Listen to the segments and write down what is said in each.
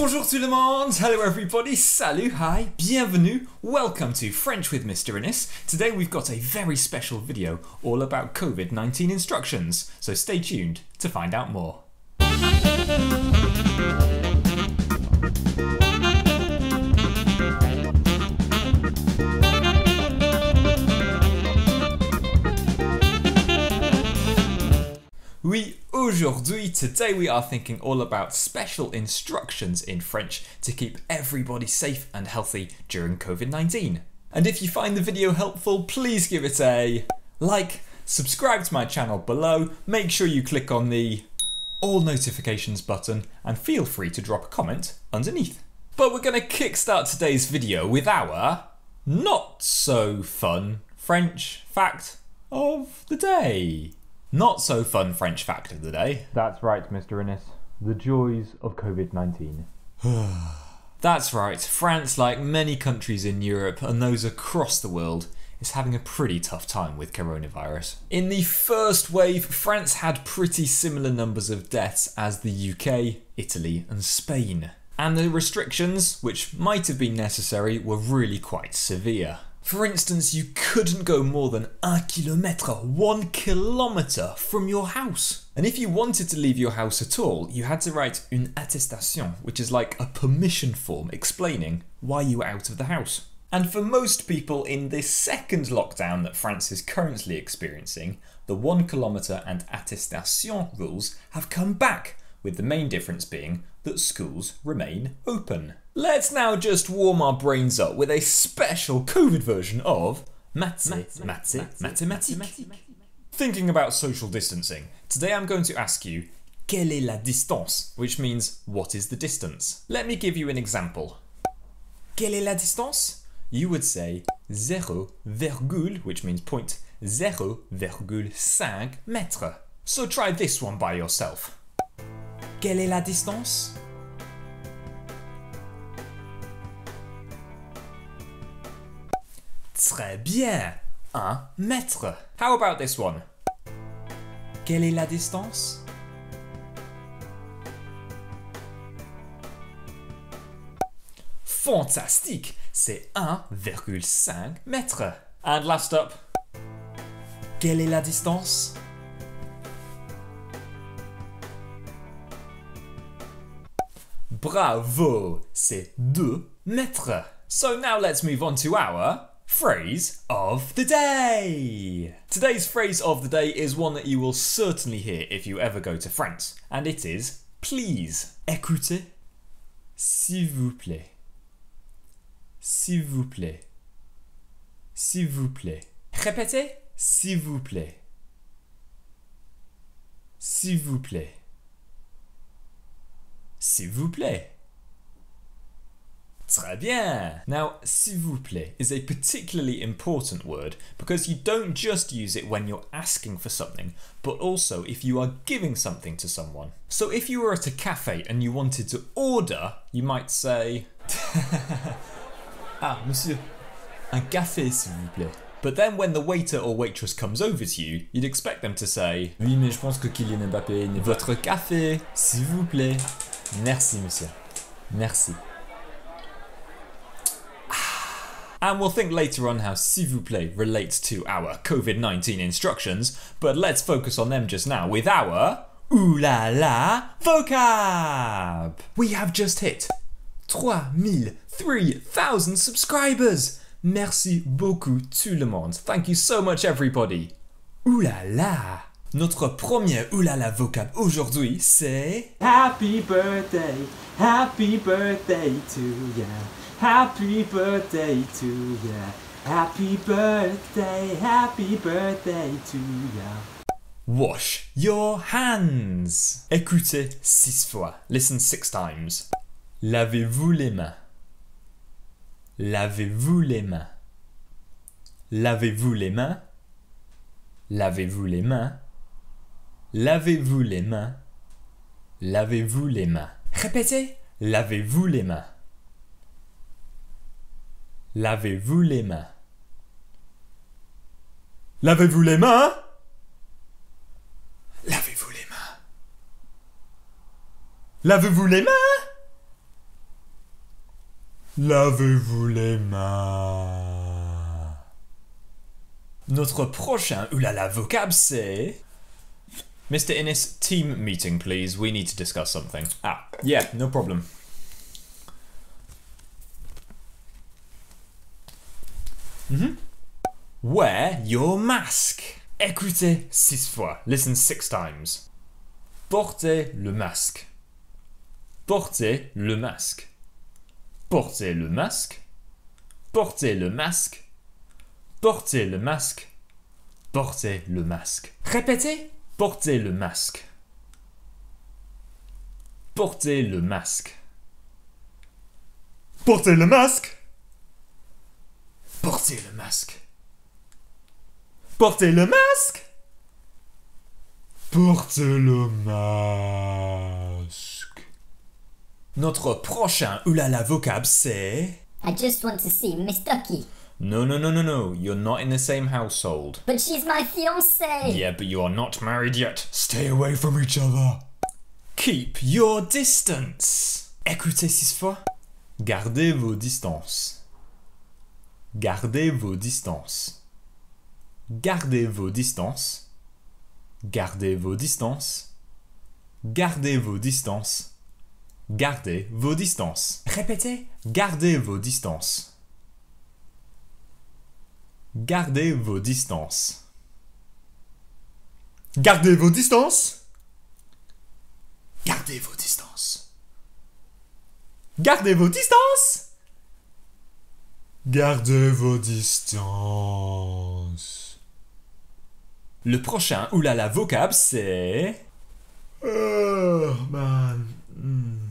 Bonjour tout le monde! Hello everybody, salut, hi, bienvenue, welcome to French with Mr. Innes. Today we've got a very special video all about COVID-19 instructions, so stay tuned to find out more. Oui, aujourd'hui, today we are thinking all about special instructions in French to keep everybody safe and healthy during COVID-19. And if you find the video helpful, please give it a like, subscribe to my channel below, make sure you click on the all notifications button, and feel free to drop a comment underneath. But we're going to kickstart today's video with our not so fun French fact of the day. Not so fun French fact of the day. That's right, Mr. Innes. The joys of COVID-19. That's right. France, like many countries in Europe and those across the world, is having a pretty tough time with coronavirus. In the first wave, France had pretty similar numbers of deaths as the UK, Italy and Spain. And the restrictions, which might have been necessary, were really quite severe. For instance, you couldn't go more than 1 kilometre from your house. And if you wanted to leave your house at all, you had to write une attestation, which is like a permission form explaining why you were out of the house. And for most people in this second lockdown that France is currently experiencing, the 1 kilometre and attestation rules have come back, with the main difference being that schools remain open. Let's now just warm our brains up with a special COVID version of Mathématiques. Thinking about social distancing, today I'm going to ask you, quelle est la distance? Which means, what is the distance? Let me give you an example. Quelle est la distance? You would say 0, which means 0,5 mètres. So try this one by yourself. Quelle est la distance? Très bien, 1 mètre. How about this one? Quelle est la distance? Fantastique, c'est 1,5 mètres. And last up, quelle est la distance? Bravo, c'est 2 mètres. So now let's move on to our phrase of the day. Today's phrase of the day is one that you will certainly hear if you ever go to France, and it is please. Écoutez, s'il vous plaît. S'il vous plaît. S'il vous plaît. Répétez, s'il vous plaît. S'il vous plaît. S'il vous plaît. Très bien. Now, s'il vous plaît is a particularly important word because you don't just use it when you're asking for something, but also if you are giving something to someone. So if you were at a cafe and you wanted to order, you might say, Ah, monsieur, un café s'il vous plaît. But then when the waiter or waitress comes over to you, you'd expect them to say, Oui, mais je pense que Kylian Mbappé n'est votre café, s'il vous plaît. Merci, monsieur. Merci. And we'll think later on how s'il vous plaît relates to our COVID-19 instructions, but let's focus on them just now with our Ooh la la vocab! We have just hit 3,000 subscribers! Merci beaucoup tout le monde. Thank you so much everybody. Ooh la la! Notre premier oulala vocab aujourd'hui, c'est Happy birthday to ya. Happy birthday to ya. Happy birthday to ya. wash your hands. Écoutez 6 fois. Listen 6 times. Lavez-vous les mains. Lavez-vous les mains. Lavez-vous les mains. Lavez-vous les mains. Lavez-vous les mains. Lavez-vous les mains. Répétez. Lavez-vous les mains. Lavez-vous les mains. Lavez-vous les mains. Lavez-vous les mains. Lavez-vous les mains. Lavez-vous les mains. Notre prochain oulala vocab c'est... Mr. Innes, team meeting please, we need to discuss something. Ah, yeah, no problem. Wear your mask. Écoutez 6 fois. Listen 6 times. Portez le masque. Portez le masque. Portez le masque. Portez le masque. Portez le masque. Portez le masque. Répétez. Portez le masque. Portez le masque. Portez le masque. Portez le masque. Portez le masque. Portez le masque. Notre prochain oulala vocab c'est... I just want to see Miss Ducky. No, no, no, no, no. You're not in the same household. But she's my fiancée. Yeah, but you are not married yet. Stay away from each other. Keep your distance. Écoutez 6 fois. Gardez vos distances. Gardez vos distances. Gardez vos distances. Gardez vos distances. Gardez vos distances. Gardez vos distances. Répétez. Gardez vos distances. Gardez vos distances. Gardez vos distances. Gardez vos distances. Gardez vos distances. Gardez vos distances. Le prochain oulala vocab c'est... Oh man.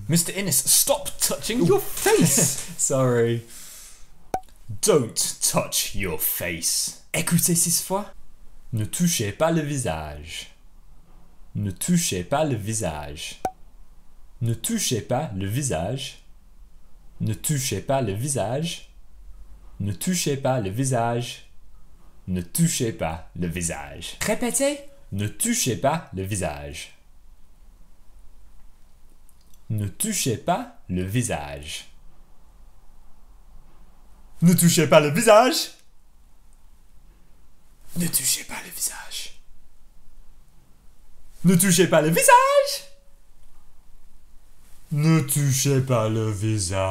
Mr. Innes, stop touching your face. Sorry. Don't touch your face. Écoutez 6 fois. Ne touchez pas le visage. Ne touchez pas le visage. Ne touchez pas le visage. Ne touchez pas le visage. Ne touchez pas le visage. Ne touchez pas le visage. Répétez. Ne touchez pas le visage. Ne touchez pas le visage. Ne touchez pas le visage. Ne touchez pas le visage. Ne touchez pas le visage. Ne touchez pas le visage.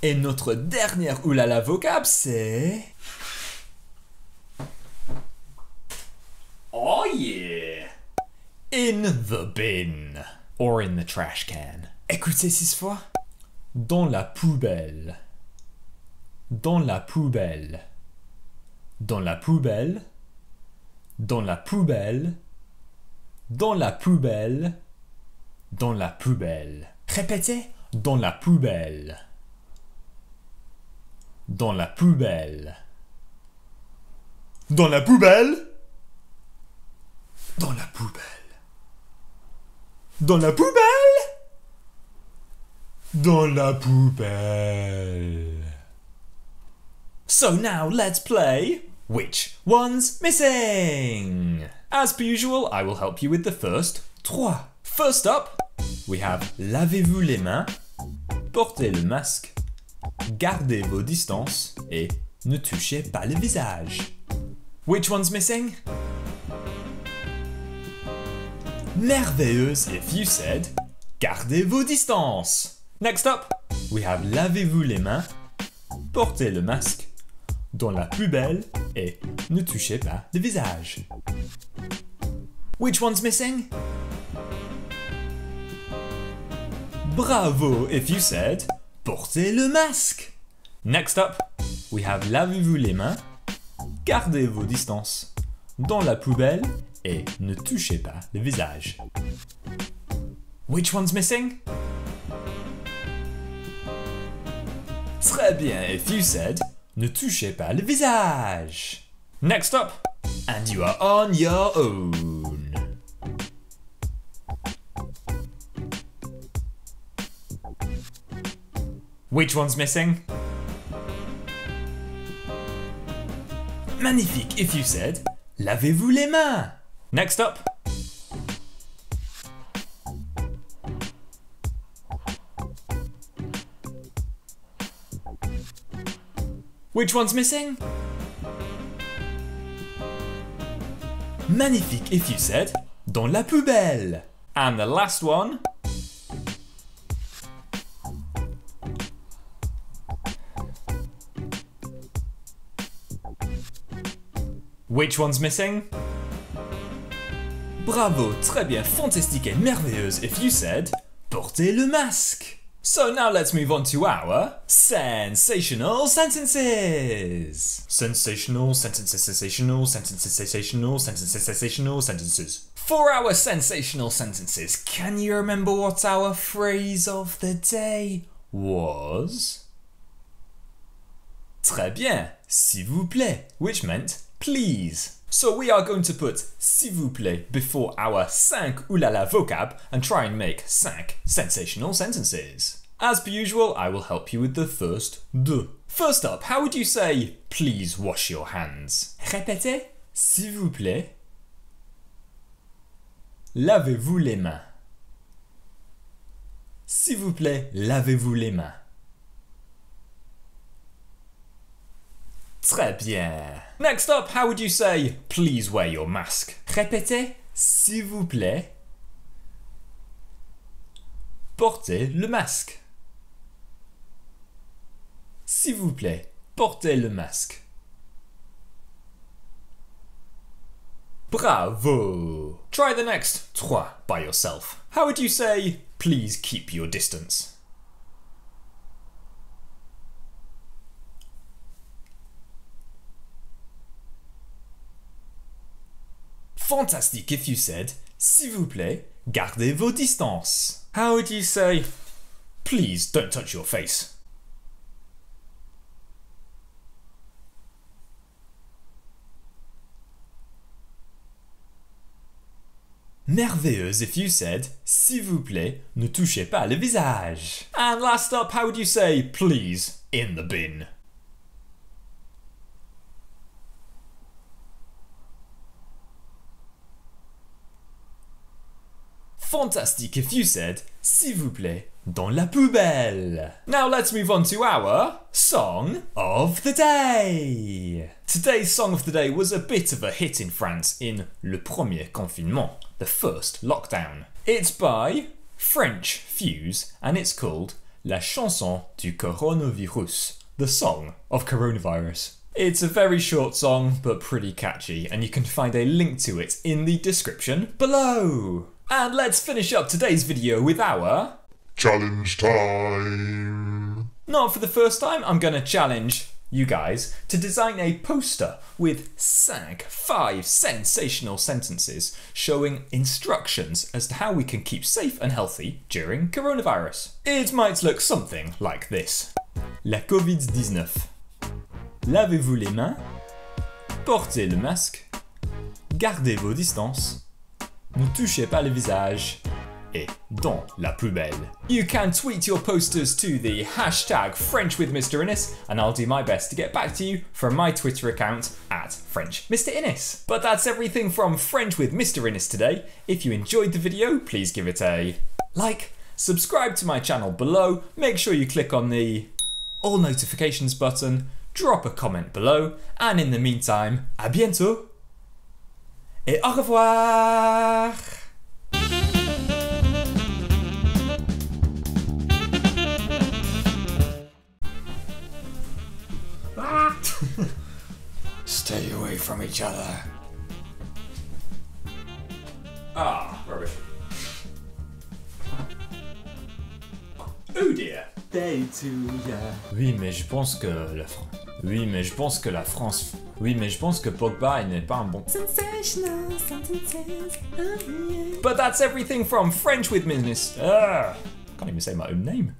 Et notre dernière oulala vocab c'est... Oh yeah! In the bin. Or in the trash can. Écoutez 6 fois. Dans la poubelle. Dans la poubelle. Dans la poubelle. Dans la poubelle. Dans la poubelle. Dans la poubelle. Répétez. Dans la poubelle. Dans la poubelle. Dans la poubelle. Dans la poubelle. Dans la poubelle. Dans la poubelle. So now let's play Which One's Missing? As per usual, I will help you with the first 3. First up, we have lavez-vous les mains, portez le masque, gardez vos distances et ne touchez pas le visage. Which one's missing? Merveilleuse if you said gardez vos distances. Next up, we have lavez-vous les mains, portez le masque, dans la poubelle et ne touchez pas le visage. Which one's missing? Bravo if you said portez le masque. Next up, we have lavez-vous les mains, gardez vos distances, dans la poubelle et ne touchez pas le visage. Which one's missing? Très bien if you said ne touchez pas le visage. Next up, and you are on your own. Which one's missing? Magnifique if you said lavez-vous les mains. Next up. Which one's missing? Magnifique if you said dans la poubelle. And the last one. Which one's missing? Bravo, très bien, fantastique et merveilleuse if you said portez le masque. So now let's move on to our sensational sentences. Sensational sentences, sensational sentences, sensational sentences, sensational sentences. For our sensational sentences, can you remember what our phrase of the day was? Très bien, s'il vous plaît, which meant please. So we are going to put s'il vous plaît before our 5 oulala vocab and try and make 5 sensational sentences. As per usual, I will help you with the first deux. First up, how would you say please wash your hands? Répétez, s'il vous plaît. Lavez-vous les mains. S'il vous plaît, lavez-vous les mains. Très bien. Next up, how would you say please wear your mask? Répétez, s'il vous plaît. Portez le masque. S'il vous plaît, portez le masque. Bravo! Try the next trois by yourself. How would you say please keep your distance? Fantastique if you said, s'il vous plaît, gardez vos distances. How would you say, please don't touch your face? Merveilleuse if you said, s'il vous plaît, ne touchez pas le visage. And last up, how would you say, please, in the bin? Fantastique if you said, s'il vous plaît, dans la poubelle. Now let's move on to our song of the day. Today's song of the day was a bit of a hit in France in le premier confinement, the first lockdown. It's by French Fuse and it's called La chanson du coronavirus, the song of coronavirus. It's a very short song but pretty catchy and you can find a link to it in the description below. And let's finish up today's video with our challenge time. Not for the first time, I'm gonna challenge you guys to design a poster with 5 sensational sentences showing instructions as to how we can keep safe and healthy during coronavirus. It might look something like this. La COVID-19. Lavez-vous les mains. Portez le masque. Gardez vos distances. Ne touchez pas le visage, et dans la poubelle. You can tweet your posters to the hashtag FrenchWithMrInnes and I'll do my best to get back to you from my Twitter account at FrenchMrInnes. But that's everything from French with Mr. Innes today. If you enjoyed the video, please give it a like, subscribe to my channel below, make sure you click on the all notifications button, drop a comment below, and in the meantime, à bientôt! Et au revoir! Stay away from each other. Ah, rubbish. Oh dear. Day to ya. Oui, mais je pense que la France. Oui, mais je pense que la France. Oui, mais je pense que Pogba n'est pas un bon. Sensational sentences. But that's everything from French with Miss. Can't even say my own name.